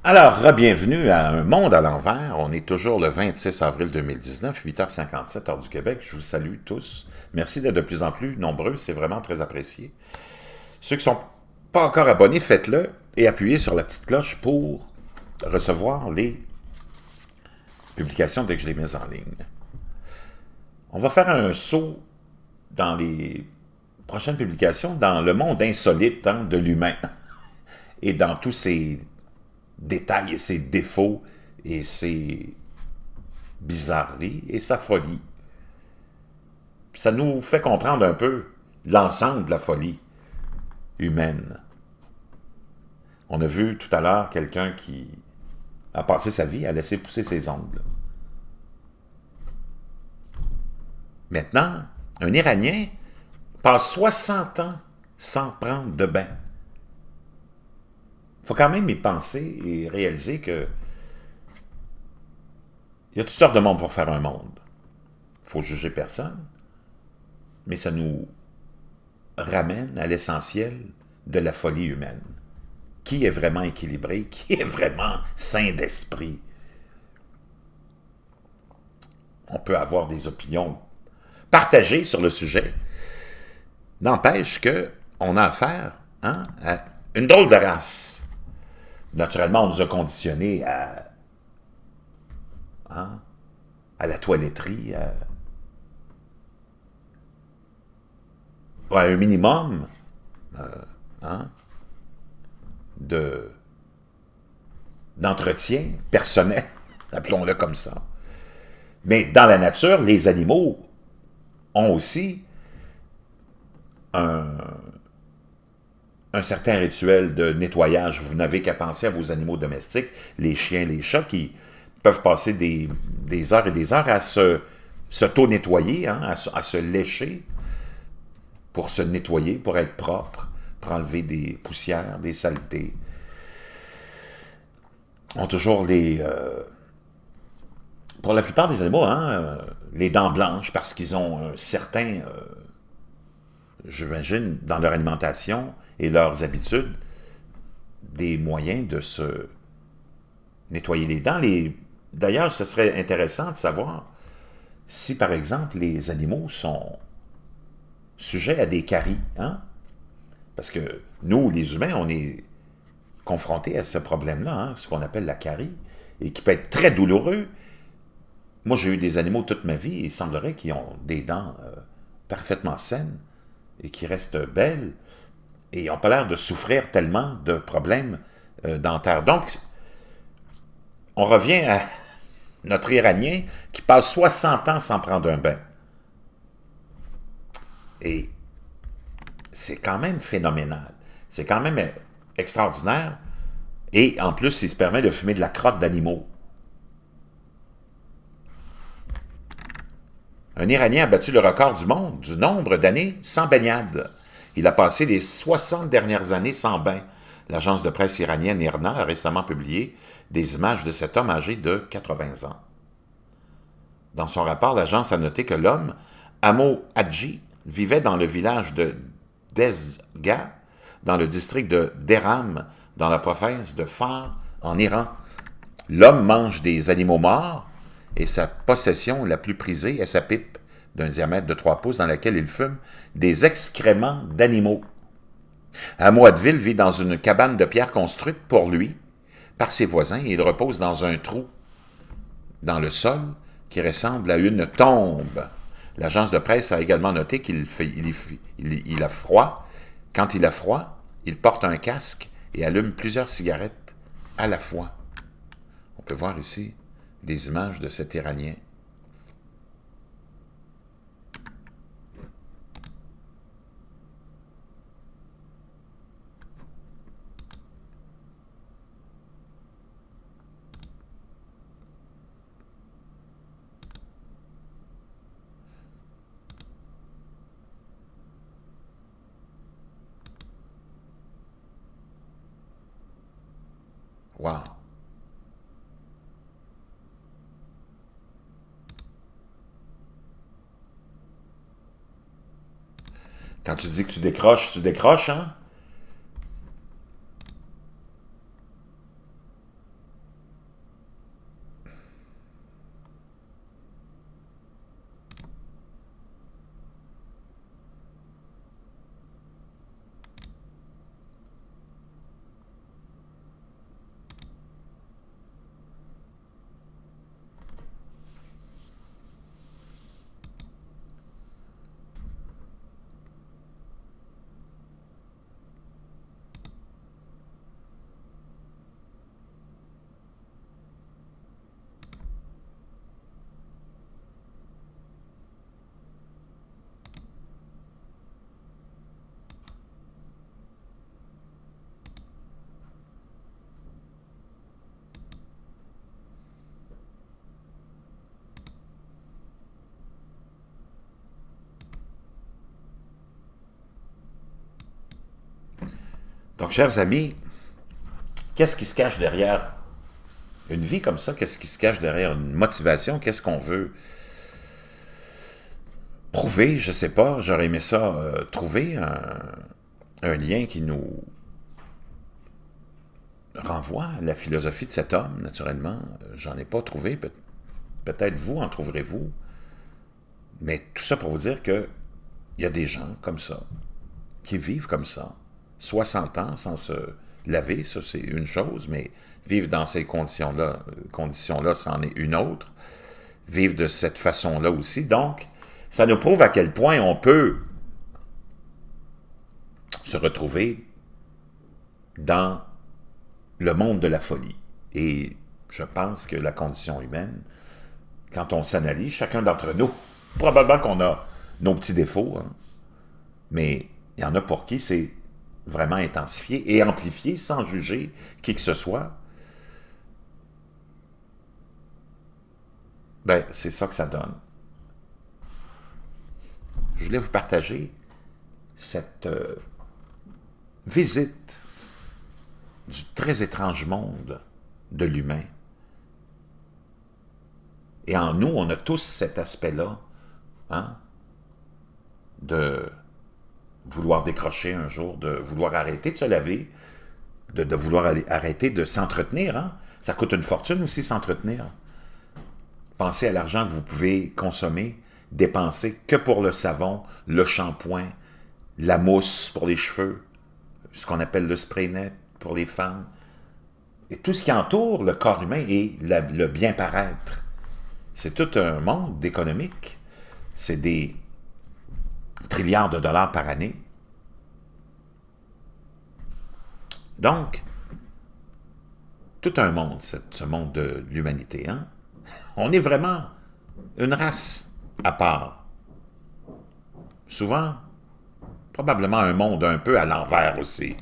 Alors, bienvenue à Un monde à l'envers. On est toujours le 26 avril 2019, 8h57, heure du Québec. Je vous salue tous. Merci d'être de plus en plus nombreux, c'est vraiment très apprécié. Ceux qui ne sont pas encore abonnés, faites-le et appuyez sur la petite cloche pour recevoir les publications dès que je les mets en ligne. On va faire un saut dans les prochaines publications dans le monde insolite de l'humain et dans tous ses détails et ses défauts et ses bizarreries et sa folie. Ça nous fait comprendre un peu l'ensemble de la folie humaine. On a vu tout à l'heure quelqu'un qui a passé sa vie à laisser pousser ses ongles. Maintenant, un Iranien passe 60 ans sans prendre de bain. Il faut quand même y penser et réaliser que il y a toutes sortes de monde pour faire un monde. Il faut juger personne, mais ça nous ramène à l'essentiel de la folie humaine. Qui est vraiment équilibré? Qui est vraiment sain d'esprit? On peut avoir des opinions partagées sur le sujet. N'empêche qu'on a affaire à une drôle de race. Naturellement, on nous a conditionnés à la toiletterie, à un minimum d'entretien personnel, appelons-le comme ça. Mais dans la nature, les animaux ont aussi un certain rituel de nettoyage. Vous n'avez qu'à penser à vos animaux domestiques, les chiens, les chats, qui peuvent passer des heures et des heures à s'auto-nettoyer, à se lécher, pour se nettoyer, pour être propre, pour enlever des poussières, des saletés. On a toujours pour la plupart des animaux, les dents blanches, parce qu'ils ont un certain, j'imagine, dans leur alimentation et leurs habitudes, des moyens de se nettoyer les dents. D'ailleurs, ce serait intéressant de savoir si, par exemple, les animaux sont sujets à des caries. Parce que nous, les humains, on est confrontés à ce problème-là, ce qu'on appelle la carie, et qui peut être très douloureux. Moi, j'ai eu des animaux toute ma vie, et il semblerait qu'ils ont des dents parfaitement saines et qui restent belles, et ils n'ont pas l'air de souffrir tellement de problèmes dentaires. Donc, on revient à notre Iranien qui passe 60 ans sans prendre un bain. Et c'est quand même phénoménal. C'est quand même extraordinaire. Et en plus, il se permet de fumer de la crotte d'animaux. Un Iranien a battu le record du monde du nombre d'années sans baignade. Il a passé les 60 dernières années sans bain. L'agence de presse iranienne IRNA a récemment publié des images de cet homme âgé de 80 ans. Dans son rapport, l'agence a noté que l'homme, Amo Hadji, vivait dans le village de Dezga, dans le district de Derham, dans la province de Fars, en Iran. L'homme mange des animaux morts et sa possession la plus prisée est sa pipe d'un diamètre de 3 pouces dans laquelle il fume des excréments d'animaux. Amo Hadji vit dans une cabane de pierre construite pour lui, par ses voisins, et il repose dans un trou dans le sol qui ressemble à une tombe. L'agence de presse a également noté qu'il a froid. Quand il a froid, il porte un casque et allume plusieurs cigarettes à la fois. On peut voir ici des images de cet Iranien. Wow! Quand tu dis que tu décroches, hein? Donc, chers amis, qu'est-ce qui se cache derrière une vie comme ça? Qu'est-ce qui se cache derrière une motivation? Qu'est-ce qu'on veut prouver? Je ne sais pas. J'aurais aimé ça, trouver un lien qui nous renvoie à la philosophie de cet homme, naturellement. J'en ai pas trouvé. Peut-être vous en trouverez-vous. Mais tout ça pour vous dire que il y a des gens comme ça, qui vivent comme ça, 60 ans sans se laver, ça c'est une chose, mais vivre dans ces conditions-là, c'en est une autre. Vivre de cette façon-là aussi. Donc, ça nous prouve à quel point on peut se retrouver dans le monde de la folie. Et je pense que la condition humaine, quand on s'analyse, chacun d'entre nous, probablement qu'on a nos petits défauts, hein, mais il y en a pour qui c'est vraiment intensifié et amplifié sans juger qui que ce soit. Ben, c'est ça que ça donne. Je voulais vous partager cette visite du très étrange monde de l'humain. Et en nous, on a tous cet aspect-là, hein, de vouloir décrocher un jour, de vouloir arrêter de se laver, de vouloir arrêter de s'entretenir. Hein? Ça coûte une fortune aussi s'entretenir. Pensez à l'argent que vous pouvez consommer, dépenser que pour le savon, le shampoing, la mousse pour les cheveux, ce qu'on appelle le spray net pour les femmes, et tout ce qui entoure le corps humain et le bien-paraître. C'est tout un monde économique. C'est des trilliards de dollars par année. Donc, tout un monde, ce monde de l'humanité. Hein? On est vraiment une race à part. Souvent, probablement un monde un peu à l'envers aussi.